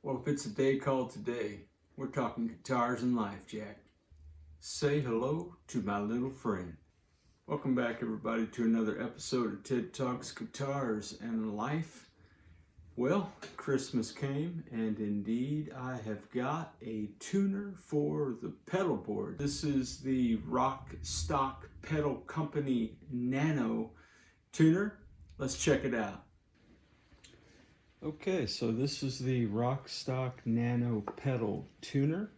Well, if it's a day called today, we're talking guitars and life, Jack. Say hello to my little friend. Welcome back, everybody, to another episode of Ted Talks Guitars and Life. Well, Christmas came, and indeed I have got a tuner for the pedal board. This is the RockStock Pedal Company Nano tuner. Let's check it out. Okay, so this is the RockStock Nano pedal tuner,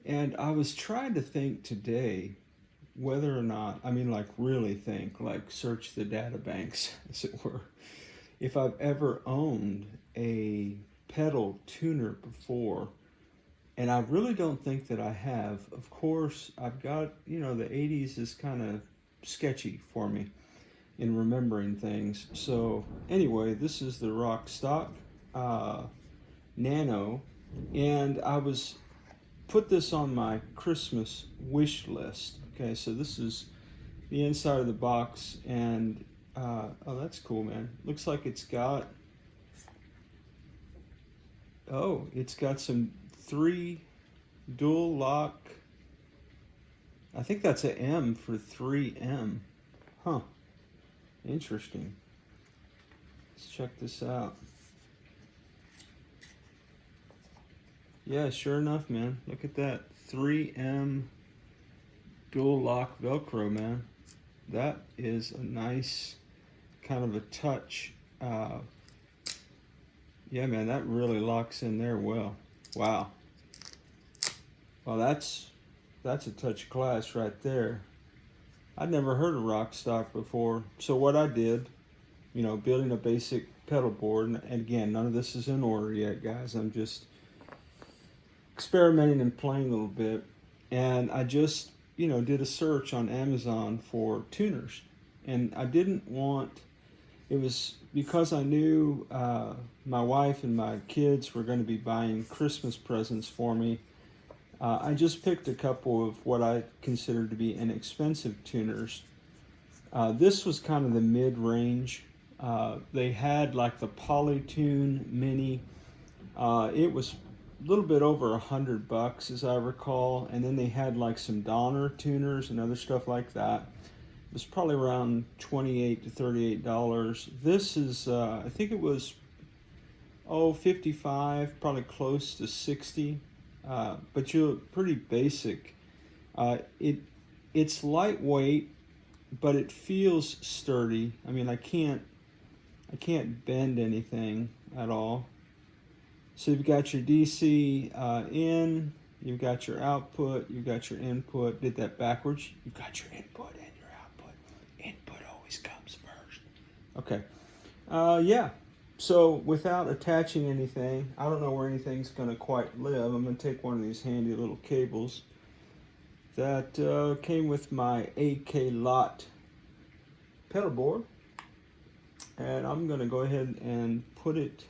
and I was trying to think today whether or not, really think, like search the data banks, as it were, if I've ever owned a pedal tuner before, and I really don't think that I have. Of course, I've got, the 80s is kind of sketchy for me in remembering things. So anyway, this is the RockStock Nano, and I was put this on my Christmas wish list. Okay, so this is the inside of the box, and oh, that's cool, man. Looks like it's got some 3 dual lock. I think that's an M for 3M. Huh. Interesting. Let's check this out. Yeah, sure enough, man. Look at that. 3M dual lock Velcro, man. That is a nice kind of a touch. Yeah, man, that really locks in there well. Wow. Well, that's a touch class right there. I'd never heard of RockStock before, so what I did, building a basic pedal board, and again, none of this is in order yet, guys. I'm just experimenting and playing a little bit, and I just, did a search on Amazon for tuners, and I didn't want, it was because I knew my wife and my kids were going to be buying Christmas presents for me. I just picked a couple of what I considered to be inexpensive tuners. This was kind of the mid-range. They had like the Polytune Mini. It was a little bit over $100 as I recall, and then they had like some Donner tuners and other stuff like that. It was probably around $28 to $38. This is, I think it was, $55, probably close to $60. But you're pretty basic. It's lightweight, but it feels sturdy. I mean, I can't bend anything at all. So you've got your DC in, you've got your output, you've got your input. Did that backwards? You've got your input and your output. Input always comes first. Okay. Yeah. So without attaching anything, I don't know where anything's going to quite live. I'm going to take one of these handy little cables that came with my AK Lot pedal board. And I'm going to go ahead and put it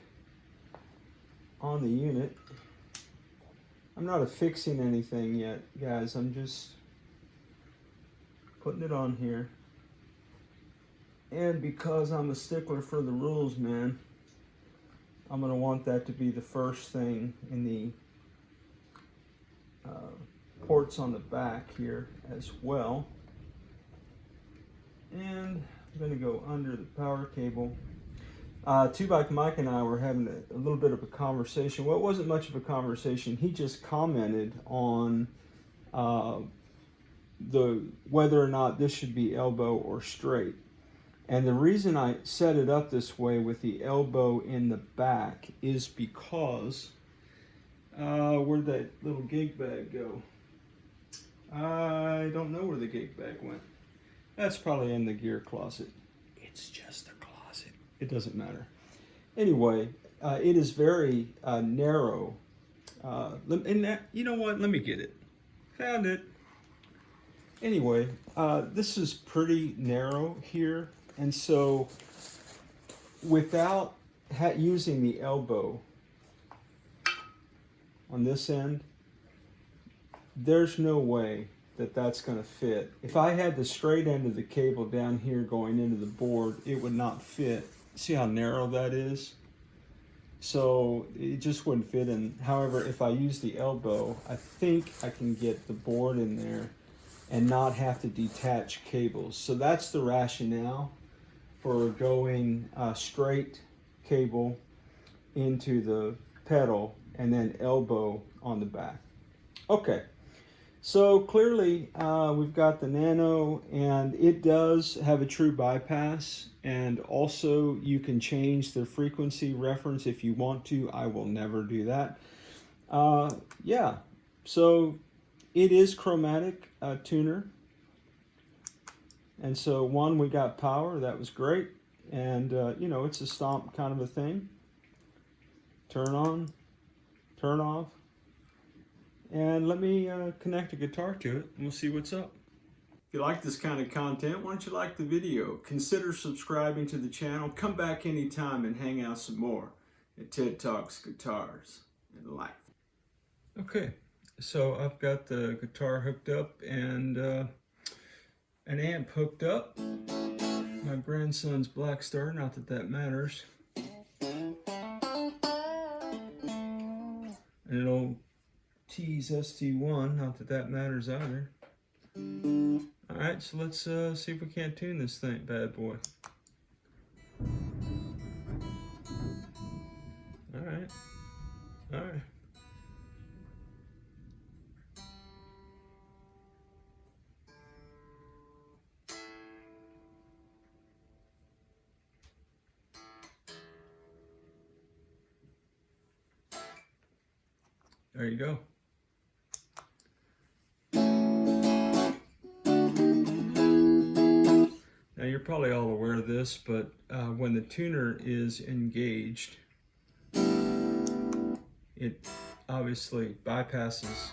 on the unit. I'm not affixing anything yet, guys. I'm just putting it on here. And because I'm a stickler for the rules, man, I'm going to want that to be the first thing in the ports on the back here as well. And I'm going to go under the power cable. Two-Bike Mike and I were having a little bit of a conversation. Well, it wasn't much of a conversation. He just commented on whether or not this should be elbow or straight. And the reason I set it up this way with the elbow in the back is because, where'd that little gig bag go? I don't know where the gig bag went. That's probably in the gear closet. It's just a closet. It doesn't matter. Anyway, it is very narrow. You know what? Let me get it. Found it. Anyway, this is pretty narrow here. And so, without using the elbow on this end, there's no way that that's going to fit. If I had the straight end of the cable down here going into the board, it would not fit. See how narrow that is? So it just wouldn't fit in. However, if I use the elbow, I think I can get the board in there and not have to detach cables. So that's the rationale for going straight cable into the pedal and then elbow on the back. Okay, so clearly we've got the Nano, and it does have a true bypass, and also you can change the frequency reference if you want to. I will never do that. Yeah, so it is chromatic tuner. And so one, we got power, that was great. And you know, it's a stomp kind of a thing. Turn on, turn off. And let me connect a guitar to it and we'll see what's up. If you like this kind of content, why don't you like the video? Consider subscribing to the channel. Come back anytime and hang out some more at Ted Talks Guitars and Life. Okay, so I've got the guitar hooked up and an amp hooked up. My grandson's Black Star, not that that matters. And an old Tease ST1, not that that matters either. Alright, so let's see if we can't tune this thing, bad boy. Alright, alright. There you go. Now you're probably all aware of this, but when the tuner is engaged, it obviously bypasses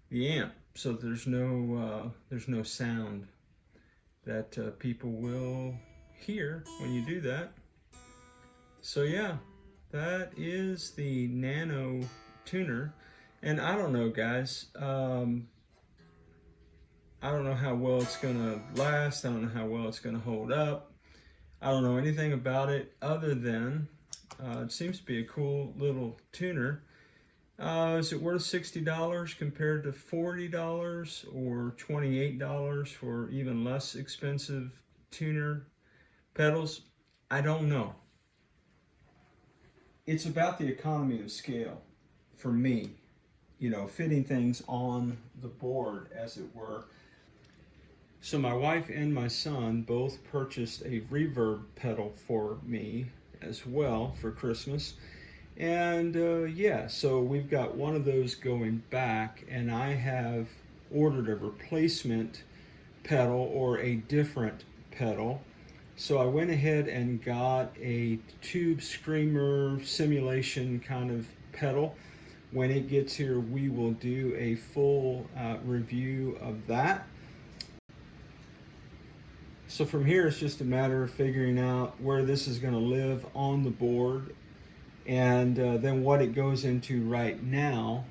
the amp, so there's no sound that people will hear when you do that. So yeah, that is the Nano tuner, and I don't know, guys. I don't know how well it's gonna last. I don't know how well it's gonna hold up. I don't know anything about it other than it seems to be a cool little tuner. Is it worth $60 compared to $40 or $28 for even less expensive tuner pedals? I don't know. It's about the economy of scale for me, you know, fitting things on the board, as it were. So my wife and my son both purchased a reverb pedal for me as well for Christmas. And yeah, so we've got one of those going back, and I have ordered a replacement pedal or a different pedal. So I went ahead and got a tube screamer simulation kind of pedal. When it gets here, we will do a full review of that. So from here, it's just a matter of figuring out where this is going to live on the board, and then what it goes into right now,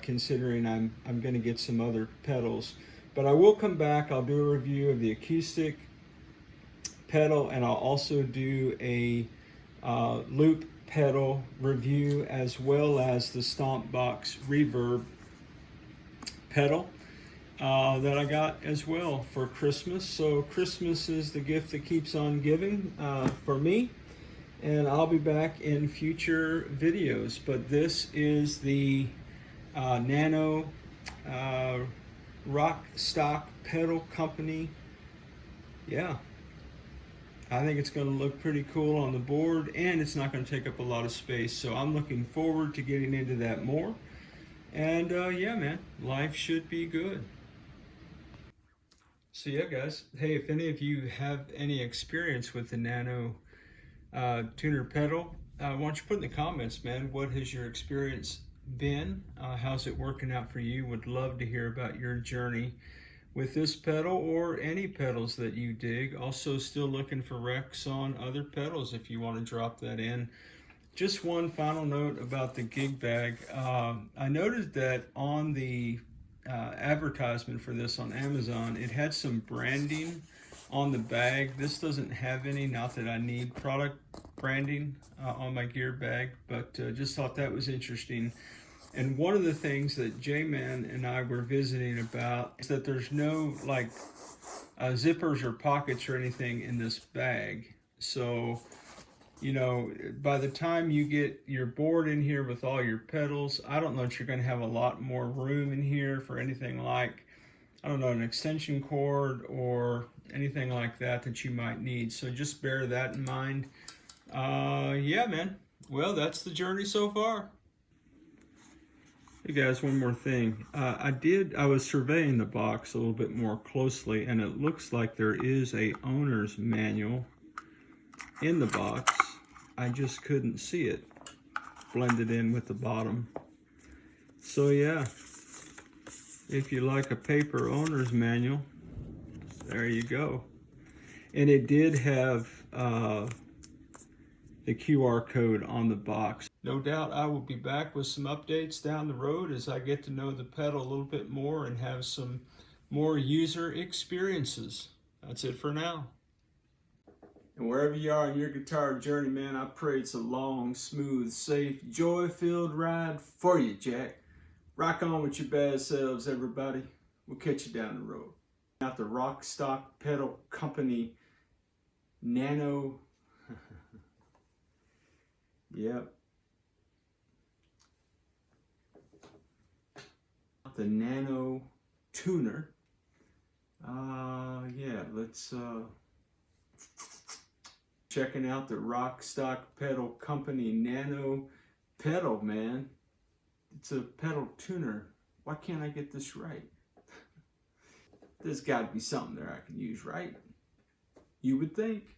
considering I'm going to get some other pedals. But I will come back, I'll do a review of the acoustic pedal, and I'll also do a loop pedal review, as well as the Stomp Box reverb pedal that I got as well for Christmas. So Christmas is the gift that keeps on giving for me, and I'll be back in future videos. But this is the Nano RockStock pedal company. Yeah, I think it's going to look pretty cool on the board, and it's not going to take up a lot of space. So I'm looking forward to getting into that more. And yeah, man, life should be good. So yeah, guys, hey, if any of you have any experience with the Nano tuner pedal, why don't you put in the comments, man, what has your experience been? How's it working out for you? Would love to hear about your journey with this pedal or any pedals that you dig. Also still looking for recs on other pedals if you want to drop that in. Just one final note about the gig bag. I noticed that on the advertisement for this on Amazon, it had some branding on the bag. This doesn't have any, not that I need product branding on my gear bag, but just thought that was interesting. And one of the things that J-Man and I were visiting about is that there's no like zippers or pockets or anything in this bag. So, you know, by the time you get your board in here with all your pedals, I don't know if you're going to have a lot more room in here for anything like, I don't know, an extension cord or anything like that that you might need. So just bear that in mind. Yeah, man. Well, that's the journey so far. Hey guys, one more thing. I was surveying the box a little bit more closely, and it looks like there is a owner's manual in the box. I just couldn't see it blended in with the bottom. So yeah, if you like a paper owner's manual, there you go. And it did have the QR code on the box. No doubt I will be back with some updates down the road as I get to know the pedal a little bit more and have some more user experiences. That's it for now. And wherever you are in your guitar journey, man, I pray it's a long, smooth, safe, joy-filled ride for you, Jack. Rock on with your bad selves, everybody. We'll catch you down the road. Out the RockStock pedal company Nano. Yep. The Nano tuner. Yeah, let's checking out the RockStock pedal company Nano pedal, man. It's a pedal tuner. Why can't I get this right? There's got to be something there I can use, right? You would think.